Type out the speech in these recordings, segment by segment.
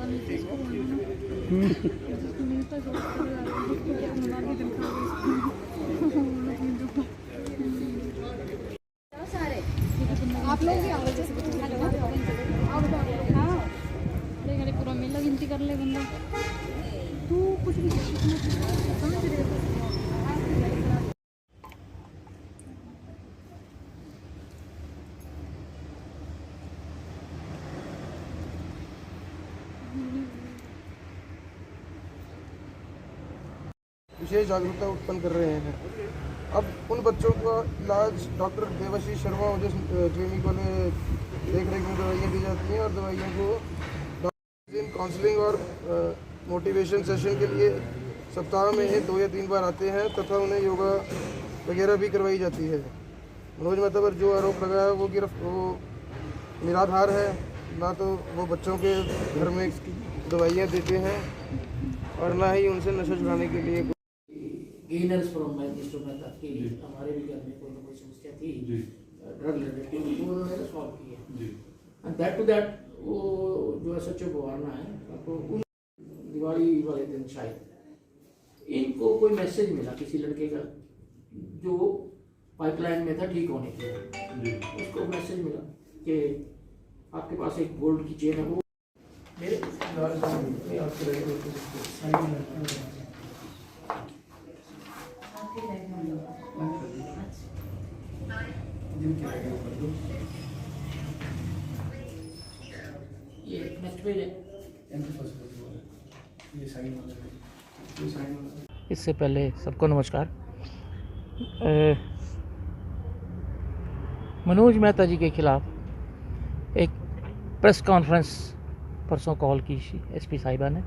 आप लोग भी आओ पूरा मेला गिनती कर ले बंदा। तू कुछ भी समझ रहे हो। विशेष जागरूकता उत्पन्न कर रहे हैं। अब उन बच्चों का इलाज डॉक्टर देवाशीष शर्मा ओजस क्लिनिक वाले देख रेख में दवाइयाँ दी जाती हैं और दवाइयों को काउंसलिंग और मोटिवेशन सेशन के लिए सप्ताह में 2 या 3 बार आते हैं तथा उन्हें योगा वगैरह भी करवाई जाती है। मनोज मेहता पर जो आरोप लगा है वो निराधार है। ना तो वो बच्चों के घर में दवाइयाँ देते हैं और ना ही उनसे नशा छुड़ाने के लिए गेनर्स फ्रॉम मिस्टर मेहता की हमारे भी घर में कोई ना कोई समस्या थी ड्रग रिलेटेड, वो उन्होंने सॉल्व की है। एंड दैट टू दैट वो जो एस एच ओ भवाना है तो उन दिवाली वाले दिन शायद इनको कोई मैसेज मिला किसी लड़के का जो पाइपलाइन में था ठीक होने के लिए, उसको मैसेज मिला कि आपके पास एक गोल्ड की चेन है वो मेरे ये नेक्स्ट पेज है। इससे पहले सबको नमस्कार। मनोज मेहता जी के खिलाफ एक प्रेस कॉन्फ्रेंस परसों कॉल की एसपी साहिबा ने,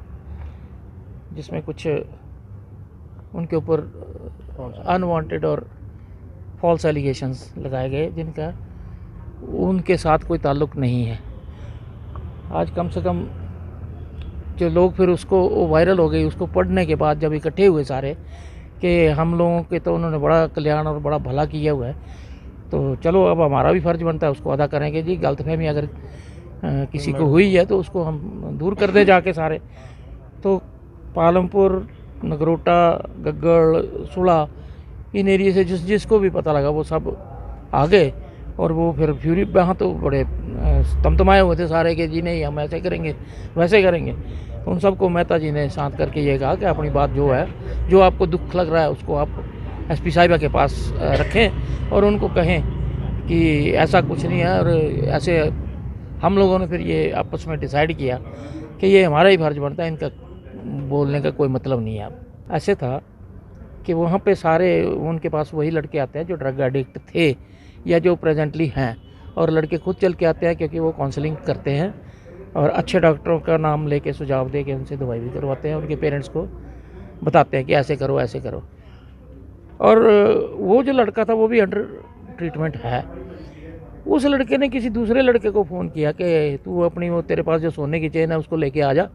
जिसमें कुछ उनके ऊपर अनवांटेड और फॉल्स एलिगेशंस लगाए गए जिनका उनके साथ कोई ताल्लुक़ नहीं है। आज कम से कम जो लोग फिर उसको वायरल हो गई, उसको पढ़ने के बाद जब इकट्ठे हुए सारे कि हम लोगों के तो उन्होंने बड़ा कल्याण और बड़ा भला किया हुआ है, तो चलो अब हमारा भी फ़र्ज़ बनता है उसको अदा करेंगे जी। गलतफहमी अगर किसी को हुई है तो उसको हम दूर कर दें जाके सारे। तो पालमपुर, नगरोटा, गग्गड़, सुड़ा, इन एरिया से जिसको भी पता लगा वो सब आ गए और वो फिर फ्यूरी वहाँ तो बड़े तमतमाए हुए थे सारे कि जी नहीं हम ऐसे करेंगे वैसे करेंगे। उन सबको मेहता जी ने शांत करके ये कहा कि अपनी बात जो है, जो आपको दुख लग रहा है उसको आप एसपी साहिबा के पास रखें और उनको कहें कि ऐसा कुछ नहीं है। और ऐसे हम लोगों ने फिर ये आपस में डिसाइड किया कि ये हमारा ही फर्ज बनता है, इनका बोलने का कोई मतलब नहीं है। अब ऐसे था कि वहाँ पे सारे उनके पास वही लड़के आते हैं जो ड्रग एडिक्ट थे या जो प्रेजेंटली हैं, और लड़के खुद चल के आते हैं क्योंकि वो काउंसलिंग करते हैं और अच्छे डॉक्टरों का नाम लेके सुझाव दे के उनसे दवाई भी करवाते हैं, उनके पेरेंट्स को बताते हैं कि ऐसे करो ऐसे करो। और वो जो लड़का था वो भी अंडर ट्रीटमेंट है। उस लड़के ने किसी दूसरे लड़के को फ़ोन किया कि तू अपनी वो तेरे पास जो सोने की चेन है उसको लेके आ जा,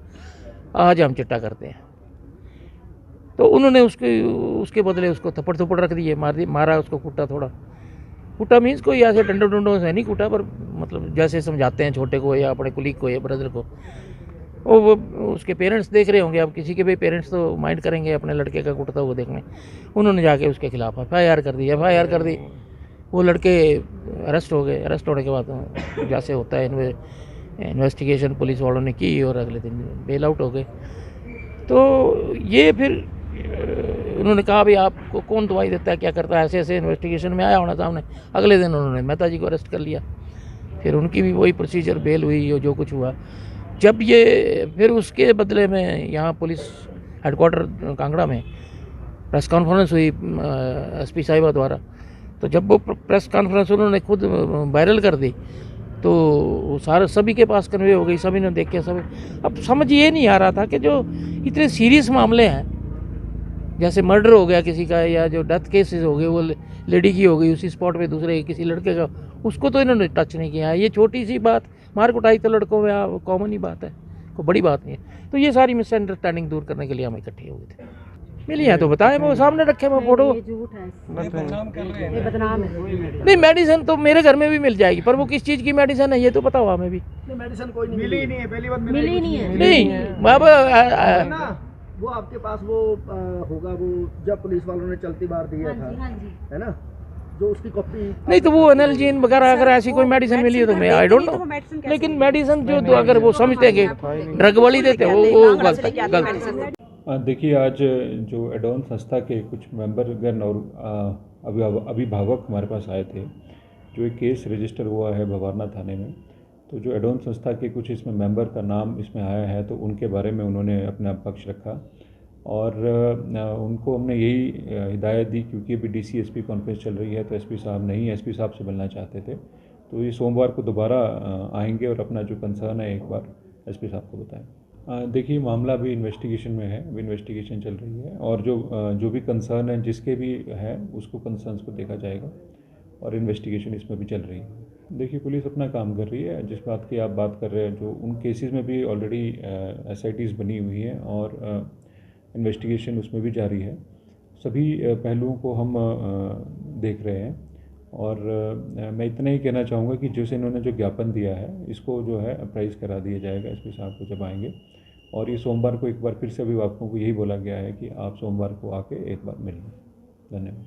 आज हम चिट्टा करते हैं। तो उन्होंने उसके बदले उसको थप्पड़ थप्पड़ रख दिए, मारा उसको, कूटा, थोड़ा कूटा मीन्स कोई ऐसे डंडों डंडों से नहीं कूटा, पर मतलब जैसे समझाते हैं छोटे को या अपने कुलीग को या ब्रदर को। वो उसके पेरेंट्स देख रहे होंगे, अब किसी के भी पेरेंट्स तो माइंड करेंगे अपने लड़के का कुटता हुआ देखने। उन्होंने जाके उसके खिलाफ FIR कर दी। वो लड़के अरेस्ट हो गए। अरेस्ट होने के बाद जैसे होता है इन्वेस्टिगेशन पुलिस वालों ने की और अगले दिन बेल आउट हो गए। तो ये फिर उन्होंने कहा भाई आपको कौन दवाई देता है, क्या करता है, ऐसे ऐसे इन्वेस्टिगेशन में आया होना सामने। अगले दिन उन्होंने मेहता जी को अरेस्ट कर लिया। फिर उनकी भी वही प्रोसीजर, बेल हुई, जो कुछ हुआ। जब ये फिर उसके बदले में यहाँ पुलिस हेडक्वार्टर कांगड़ा में प्रेस कॉन्फ्रेंस हुई एसपी साहिबा द्वारा। तो जब वो प्रेस कॉन्फ्रेंस उन्होंने खुद वायरल कर दी तो सारे सभी के पास कन्वे हो गई, सभी ने देख के सभी। अब समझ ये नहीं आ रहा था कि जो इतने सीरियस मामले हैं, जैसे मर्डर हो गया किसी का या जो डेथ केसेस हो गए, वो लेडी की हो गई उसी स्पॉट पे, दूसरे किसी लड़के का, उसको तो इन्होंने टच नहीं किया। ये छोटी सी बात, मार कुटाई तो लड़कों में कॉमन ही बात है, कोई बड़ी बात नहीं है। तो ये सारी मिसअंडरस्टैंडिंग दूर करने के लिए हम इकट्ठे हुए थे। मिली है तो बताएं, वो सामने रखे मैं फोटो। ये झूठ है, ये बदनाम है। नहीं मेडिसिन तो मेरे घर में भी मिल जाएगी, पर वो किस चीज़ की मेडिसिन है ये तो पता हुआ हमें भी। मेडिसिन कोई नहीं मिली नहीं है, पहली बात मिली ही नहीं है। नहीं अब ना वो आपके पास वो होगा, वो जब पुलिस वालों ने चलती बार दिया था, हाँ जी है ना, जो उसकी कॉपी। नहीं तो वो एनाल्जीन वगैरह अगर ऐसी कोई मेडिसिन मिली है तो मैं आई डोंट नो, लेकिन मेडिसिन जो अगर वो समझते हैं कि ड्रग वाली देते हैं वो गलत। देखिए, आज जो एडॉन संस्था के कुछ मेंबरगण और अभिभावक हमारे पास आए थे, जो एक केस रजिस्टर हुआ है भवारना थाने में। तो जो एडॉन संस्था के कुछ इसमें मेंबर का नाम इसमें आया है, तो उनके बारे में उन्होंने अपना पक्ष रखा और उनको हमने यही हिदायत दी, क्योंकि अभी DCSP कॉन्फ्रेंस चल रही है तो SP साहब नहीं, SP साहब से मिलना चाहते थे। तो ये सोमवार को दोबारा आएंगे और अपना जो कंसर्न है एक बार SP साहब को बताएं। देखिए, मामला अभी इन्वेस्टिगेशन में है, अभी इन्वेस्टिगेशन चल रही है और जो भी कंसर्न है जिसके भी है उसको कंसर्न्स को देखा जाएगा और इन्वेस्टिगेशन इसमें भी चल रही है। देखिए, पुलिस अपना काम कर रही है। जिस बात की आप बात कर रहे हैं, जो उन केसेस में भी ऑलरेडी SITs बनी हुई हैं और इन्वेस्टिगेशन उसमें भी जारी है। सभी पहलुओं को हम देख रहे हैं और मैं इतना ही कहना चाहूँगा कि जैसे इन्होंने जो ज्ञापन दिया है इसको जो है अप्राइज करा दिया जाएगा SP साहब को जब आएंगे। और ये सोमवार को एक बार फिर से अभिभावकों को यही बोला गया है कि आप सोमवार को आके एक बार मिलें। धन्यवाद।